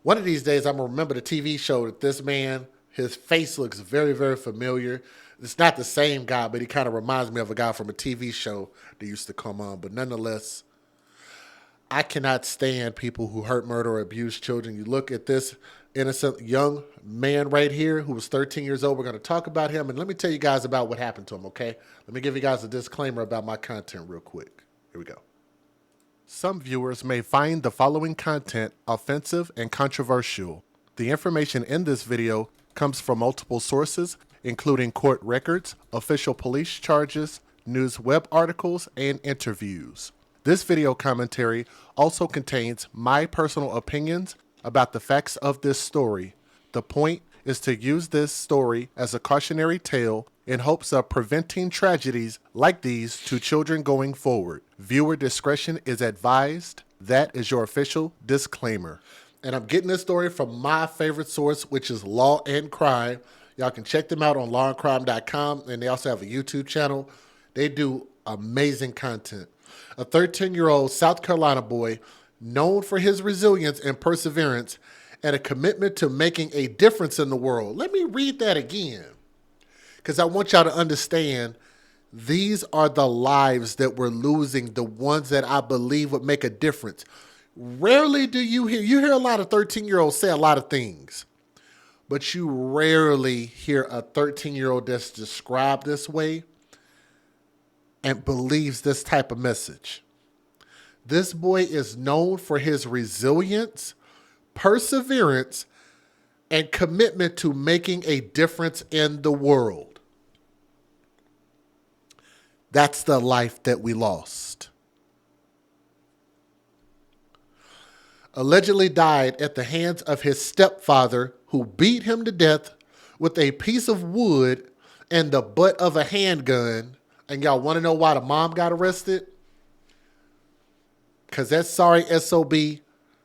One of these days, I'm going to remember the TV show that this man, his face looks very, very familiar. It's not the same guy, but he kind of reminds me of a guy from a TV show that used to come on. But nonetheless, I cannot stand people who hurt, murder, or abuse children. You look at this innocent young man right here who was 13 years old. We're going to talk about him. And let me tell you guys about what happened to him, okay? Let me give you guys a disclaimer about my content real quick. Here we go. Some viewers may find the following content offensive and controversial. The information in this video comes from multiple sources, including court records, official police charges, news web articles, and interviews. This video commentary also contains my personal opinions about the facts of this story. The point is to use this story as a cautionary tale in hopes of preventing tragedies like these to children going forward. Viewer discretion is advised. That is your official disclaimer. And I'm getting this story from my favorite source, which is Law and Crime. Y'all can check them out on lawandcrime.com, and they also have a YouTube channel. They do amazing content. A 13-year-old South Carolina boy known for his resilience and perseverance and a commitment to making a difference in the world. Let me read that again, because I want y'all to understand these are the lives that we're losing, the ones that I believe would make a difference. Rarely do you hear a lot of 13-year-olds say a lot of things, but you rarely hear a 13-year-old that's described this way and believes this type of message. This boy is known for his resilience, perseverance, and commitment to making a difference in the world. That's the life that we lost. Allegedly died at the hands of his stepfather, who beat him to death with a piece of wood and the butt of a handgun. And y'all want to know why the mom got arrested? Because that sorry SOB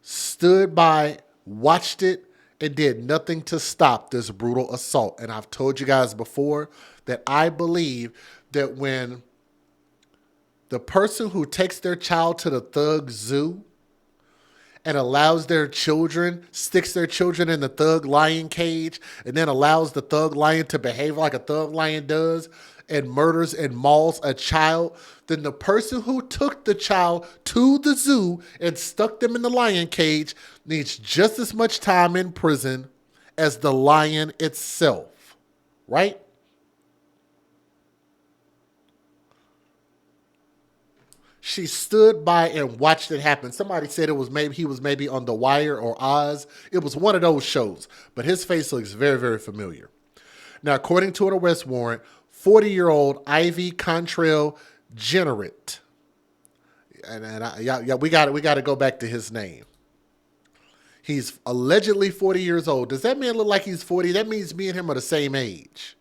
stood by, watched it, and did nothing to stop this brutal assault. And I've told you guys before that I believe that when the person who takes their child to the thug zoo and allows their children, sticks their children in the thug lion cage, and then allows the thug lion to behave like a thug lion does, and murders and mauls a child, then the person who took the child to the zoo and stuck them in the lion cage needs just as much time in prison as the lion itself, right? She stood by and watched it happen. Somebody said he was maybe on The Wire or Oz. It was one of those shows, but his face looks very, very familiar. Now, according to an arrest warrant, 40-year-old Ivy Contrell Generate, we got to go back to his name. He's allegedly 40 years old. Does that man look like he's 40? That means me and him are the same age.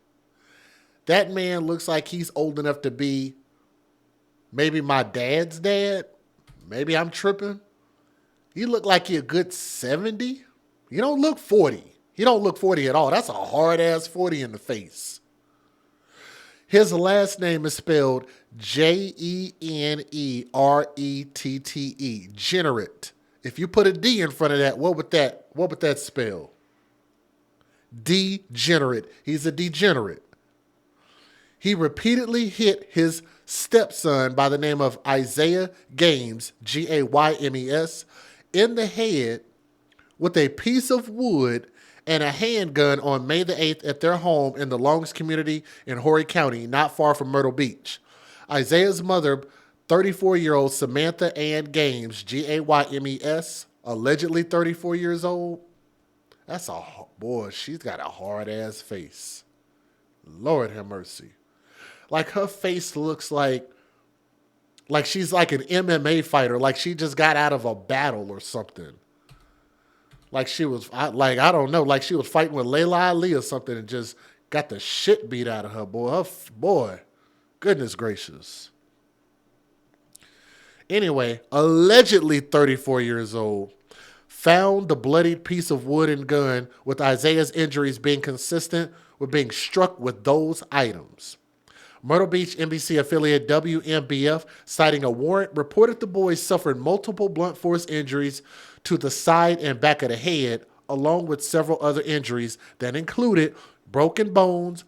That man looks like he's old enough to be maybe my dad's dad. Maybe I'm tripping. He look like he a good 70. You don't look 40. He don't look 40 at all. That's a hard-ass 40 in the face. His last name is spelled Jenerette. Generate. If you put a D in front of that, what would that spell? Degenerate. He's a degenerate. He repeatedly hit his stepson by the name of Isaiah Gaines, Gaymes, in the head with a piece of wood and a handgun on May the 8th at their home in the Longs community in Horry County, not far from Myrtle Beach. Isaiah's mother, 34-year-old Samantha Ann Gaines, Gaymes, allegedly 34 years old. Boy, she's got a hard-ass face. Lord have mercy. Like, her face looks like she's like an MMA fighter, like she just got out of a battle or something. Like she was, I don't know, like she was fighting with Layla Ali or something and just got the shit beat out of her, boy. Boy, goodness gracious. Anyway, allegedly 34 years old, found the bloodied piece of wood and gun, with Isaiah's injuries being consistent with being struck with those items. Myrtle Beach NBC affiliate WMBF, citing a warrant, reported the boys suffered multiple blunt force injuries to the side and back of the head, along with several other injuries that included broken bones,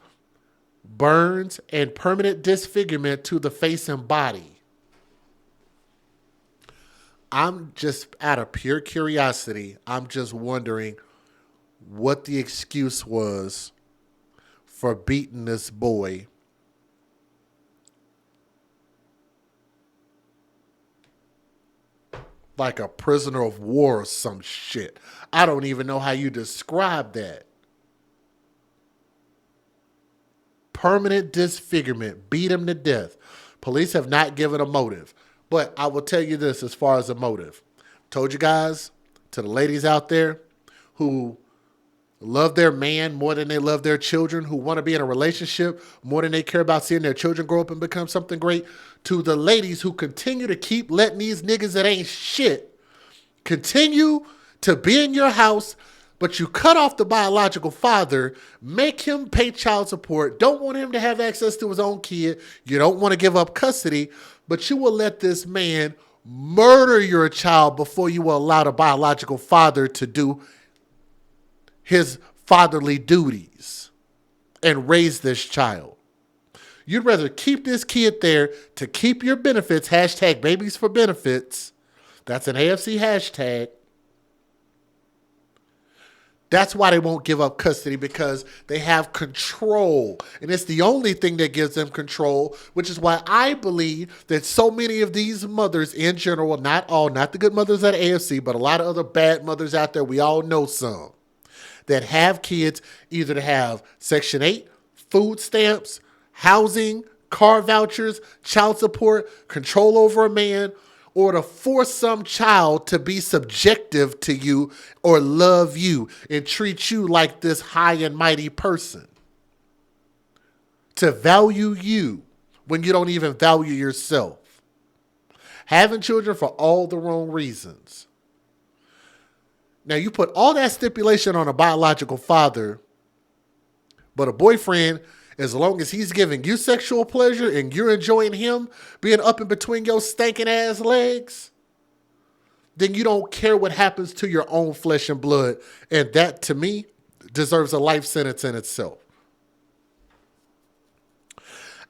burns, and permanent disfigurement to the face and body. I'm just out of pure curiosity, I'm just wondering what the excuse was for beating this boy like a prisoner of war or some shit. I don't even know how you describe that. Permanent disfigurement, beat him to death. Police have not given a motive. But I will tell you this as far as a motive. Told you guys, to the ladies out there who love their man more than they love their children, who want to be in a relationship more than they care about seeing their children grow up and become something great, to the ladies who continue to keep letting these niggas that ain't shit continue to be in your house, but you cut off the biological father, make him pay child support, don't want him to have access to his own kid, you don't want to give up custody, but you will let this man murder your child before you will allow the biological father to do his fatherly duties and raise this child. You'd rather keep this kid there to keep your benefits, hashtag babies for benefits. That's an AFC hashtag. That's why they won't give up custody, because they have control. And it's the only thing that gives them control, which is why I believe that so many of these mothers in general, not all, not the good mothers at AFC, but a lot of other bad mothers out there, we all know some, that have kids either to have Section 8, food stamps, housing, car vouchers, child support, control over a man, or to force some child to be subjective to you or love you and treat you like this high and mighty person. To value you when you don't even value yourself. Having children for all the wrong reasons. Now you put all that stipulation on a biological father, but a boyfriend, as long as he's giving you sexual pleasure and you're enjoying him being up in between your stinking ass legs, then you don't care what happens to your own flesh and blood. And that, to me, deserves a life sentence in itself.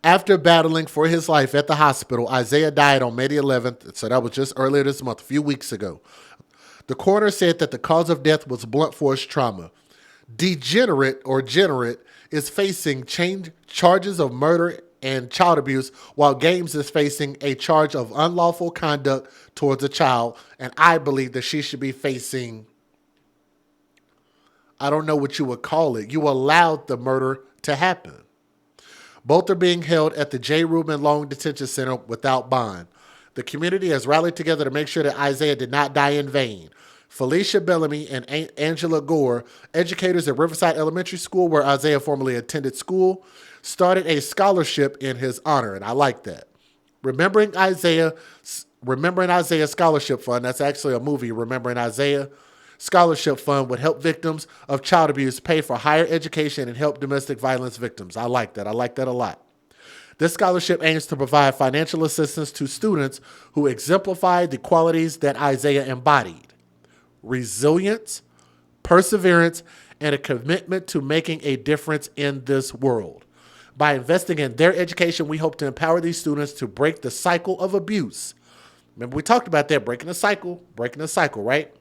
After battling for his life at the hospital, Isaiah died on May the 11th, so that was just earlier this month, a few weeks ago. The coroner said that the cause of death was blunt force trauma. Degenerate is facing charges of murder and child abuse, while Games is facing a charge of unlawful conduct towards a child. And I believe that she should be facing, I don't know what you would call it. You allowed the murder to happen. Both are being held at the J. Reuben Long Detention Center without bond. The community has rallied together to make sure that Isaiah did not die in vain. Felicia Bellamy and Angela Gore, educators at Riverside Elementary School, where Isaiah formerly attended school, started a scholarship in his honor, and I like that. Remembering Isaiah Scholarship Fund, that's actually a movie, Remembering Isaiah Scholarship Fund, would help victims of child abuse pay for higher education and help domestic violence victims. I like that. I like that a lot. This scholarship aims to provide financial assistance to students who exemplify the qualities that Isaiah embodied: resilience, perseverance, and a commitment to making a difference in this world. By investing in their education, we hope to empower these students to break the cycle of abuse. Remember, we talked about that, breaking the cycle, right?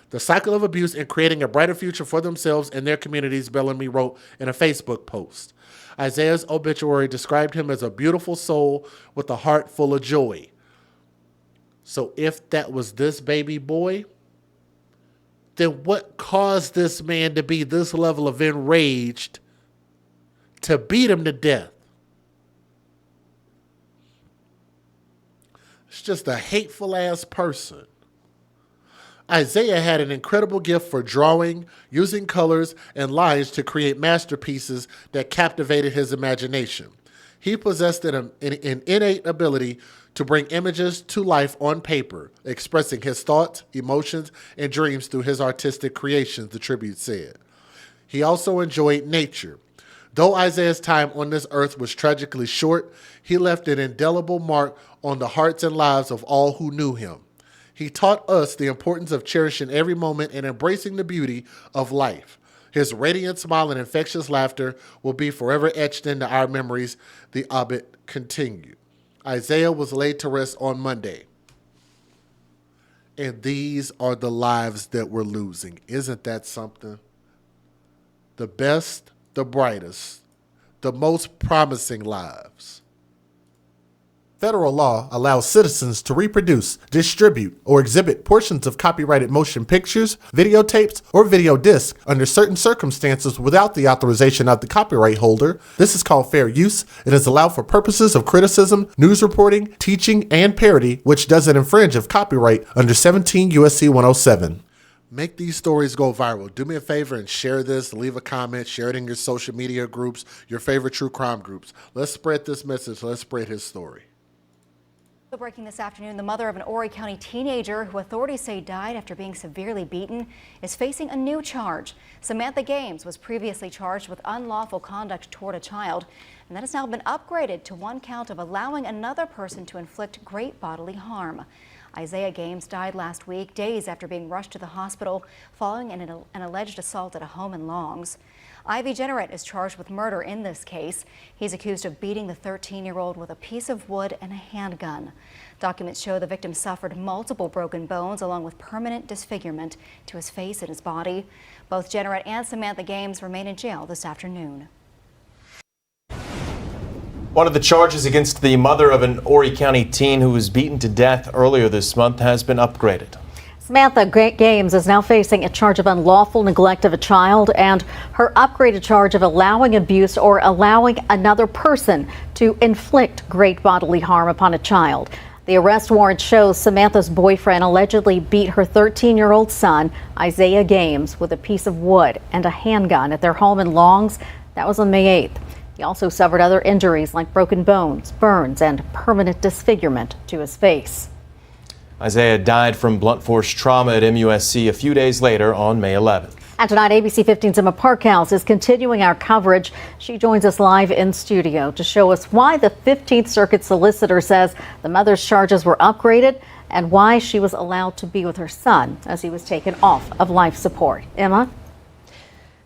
The cycle of abuse, and creating a brighter future for themselves and their communities, Bellamy wrote in a Facebook post. Isaiah's obituary described him as a beautiful soul with a heart full of joy. So if that was this baby boy, then what caused this man to be this level of enraged to beat him to death? It's just a hateful ass person. Isaiah had an incredible gift for drawing, using colors and lines to create masterpieces that captivated his imagination. He possessed an innate ability to bring images to life on paper, expressing his thoughts, emotions, and dreams through his artistic creations, the tribute said. He also enjoyed nature. Though Isaiah's time on this earth was tragically short, he left an indelible mark on the hearts and lives of all who knew him. He taught us the importance of cherishing every moment and embracing the beauty of life. His radiant smile and infectious laughter will be forever etched into our memories, the obit continued. Isaiah was laid to rest on Monday. And these are the lives that we're losing. Isn't that something? The best, the brightest, the most promising lives. Federal law allows citizens to reproduce, distribute, or exhibit portions of copyrighted motion pictures, videotapes, or video discs under certain circumstances without the authorization of the copyright holder. This is called fair use. It is allowed for purposes of criticism, news reporting, teaching, and parody, which doesn't infringe of copyright under 17 U.S.C. 107. Make these stories go viral. Do me a favor and share this, leave a comment, share it in your social media groups, your favorite true crime groups. Let's spread this message. Let's spread his story. Breaking this afternoon, the mother of an Horry County teenager who authorities say died after being severely beaten is facing a new charge. Samantha Games was previously charged with unlawful conduct toward a child, and that has now been upgraded to one count of allowing another person to inflict great bodily harm. Isaiah Games died last week, days after being rushed to the hospital following an alleged assault at a home in Longs. Ivy Jenneret is charged with murder in this case. He's accused of beating the 13-year-old with a piece of wood and a handgun. Documents show the victim suffered multiple broken bones along with permanent disfigurement to his face and his body. Both Jenneret and Samantha Games remain in jail this afternoon. One of the charges against the mother of an Horry County teen who was beaten to death earlier this month has been upgraded. Samantha Games is now facing a charge of unlawful neglect of a child and her upgraded charge of allowing abuse or allowing another person to inflict great bodily harm upon a child. The arrest warrant shows Samantha's boyfriend allegedly beat her 13-year-old son, Isaiah Games, with a piece of wood and a handgun at their home in Longs. That was on May 8th. He also suffered other injuries like broken bones, burns, and permanent disfigurement to his face. Isaiah died from blunt force trauma at MUSC a few days later on May 11th. And tonight, ABC 15's Emma Parkhouse is continuing our coverage. She joins us live in studio to show us why the 15th Circuit solicitor says the mother's charges were upgraded and why she was allowed to be with her son as he was taken off of life support. Emma?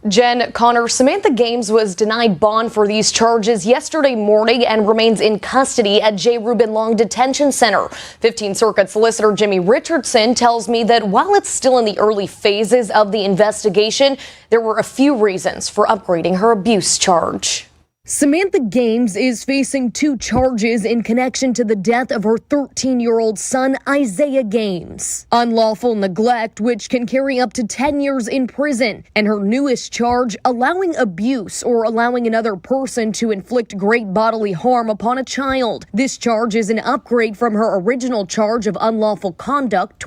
Jen, Connor, Samantha Games was denied bond for these charges yesterday morning and remains in custody at J. Reuben Long Detention Center. 15th Circuit Solicitor Jimmy Richardson tells me that while it's still in the early phases of the investigation, there were a few reasons for upgrading her abuse charge. Samantha Games is facing 2 charges in connection to the death of her 13-year-old son, Isaiah Games. Unlawful neglect, which can carry up to 10 years in prison, and her newest charge, allowing abuse or allowing another person to inflict great bodily harm upon a child. This charge is an upgrade from her original charge of unlawful conduct.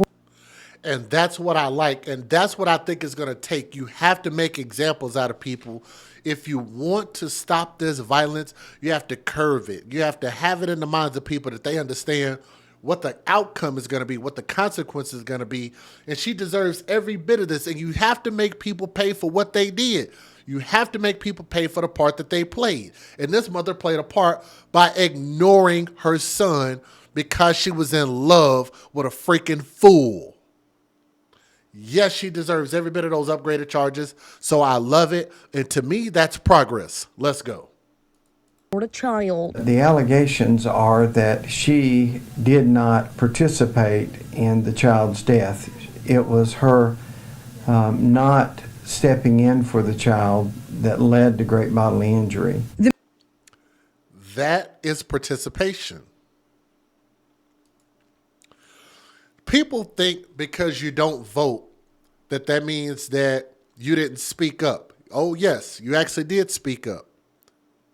And that's what I like, and that's what I think is going to take. You have to make examples out of people. If you want to stop this violence, you have to curve it. You have to have it in the minds of people that they understand what the outcome is going to be, what the consequence is going to be. And she deserves every bit of this. And you have to make people pay for what they did. You have to make people pay for the part that they played. And this mother played a part by ignoring her son because she was in love with a freaking fool. Yes, she deserves every bit of those upgraded charges, so I love it. And to me, that's progress. Let's go. A child. The allegations are that she did not participate in the child's death. It was her not stepping in for the child that led to great bodily injury. That is participation. People think because you don't vote that means that you didn't speak up. Oh, yes, you actually did speak up.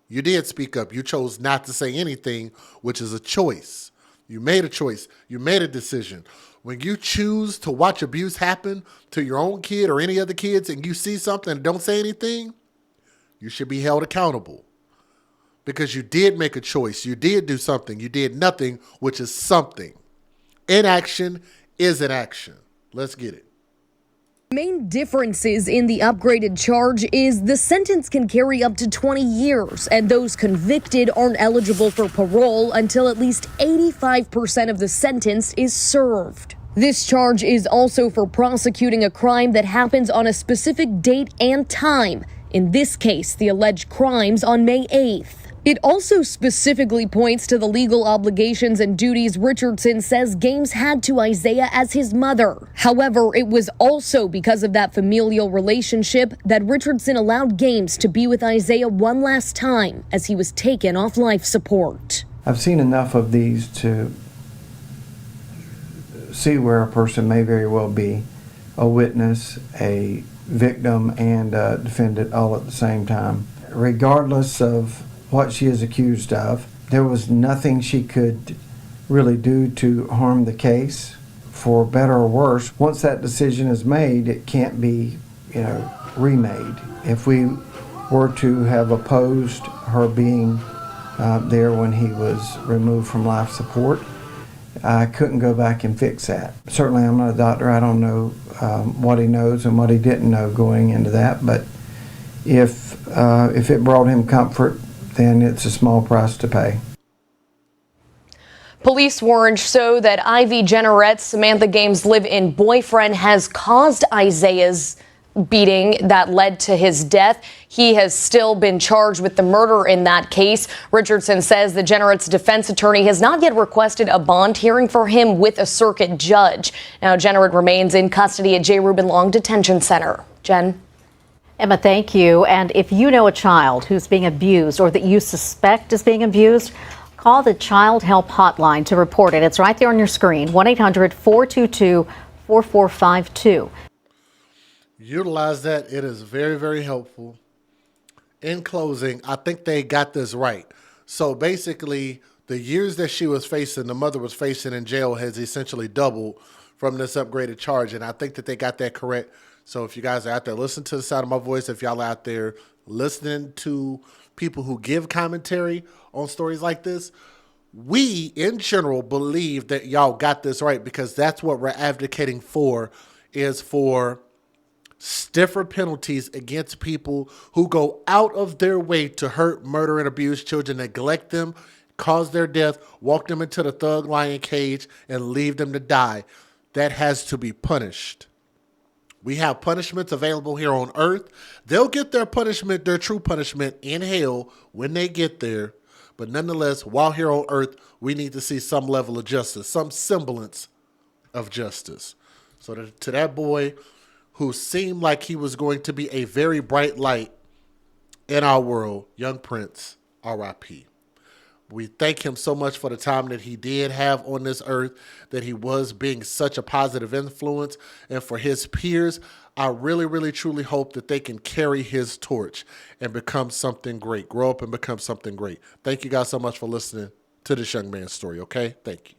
You did speak up. You chose not to say anything, which is a choice. You made a choice. You made a decision. When you choose to watch abuse happen to your own kid or any other kids and you see something and don't say anything, you should be held accountable because you did make a choice. You did do something. You did nothing, which is something. Inaction is an action. Let's get it. Main differences in the upgraded charge is the sentence can carry up to 20 years, and those convicted aren't eligible for parole until at least 85% of the sentence is served. This charge is also for prosecuting a crime that happens on a specific date and time. In this case, the alleged crimes on May 8th. It also specifically points to the legal obligations and duties Richardson says Games had to Isaiah as his mother. However, it was also because of that familial relationship that Richardson allowed Games to be with Isaiah one last time as he was taken off life support. I've seen enough of these to see where a person may very well be a witness, a victim, and a defendant all at the same time. Regardless of what she is accused of, there was nothing she could really do to harm the case, for better or worse. Once that decision is made, it can't be, remade. If we were to have opposed her being there when he was removed from life support, I couldn't go back and fix that. Certainly, I'm not a doctor. I don't know what he knows and what he didn't know going into that. But if it brought him comfort, then it's a small price to pay. Police warrant show that Ivy Jenneret's Samantha Games' live-in boyfriend has caused Isaiah's beating that led to his death. He has still been charged with the murder in that case. Richardson says the Jenneret's defense attorney has not yet requested a bond hearing for him with a circuit judge. Now, Jenneret remains in custody at J. Reuben Long Detention Center. Jen? Emma, thank you. And if you know a child who's being abused or that you suspect is being abused, call the Child Help Hotline to report it. It's right there on your screen, 1-800-422-4452. Utilize that. It is very, very helpful. In closing, I think they got this right. So basically, the years that she was facing, the mother was facing in jail, has essentially doubled from this upgraded charge. And I think that they got that correct. So if you guys are out there, listen to the sound of my voice. If y'all out there listening to people who give commentary on stories like this, we, in general, believe that y'all got this right, because that's what we're advocating for, is for stiffer penalties against people who go out of their way to hurt, murder, and abuse children, neglect them, cause their death, walk them into the thug lion cage, and leave them to die. That has to be punished. We have punishments available here on earth. They'll get their punishment, their true punishment, in hell when they get there. But nonetheless, while here on earth, we need to see some level of justice, some semblance of justice. So to that boy who seemed like he was going to be a very bright light in our world, young Prince, R.I.P. We thank him so much for the time that he did have on this earth, that he was being such a positive influence. And for his peers, I really, really, truly hope that they can carry his torch and become something great, grow up and become something great. Thank you guys so much for listening to this young man's story, okay? Thank you.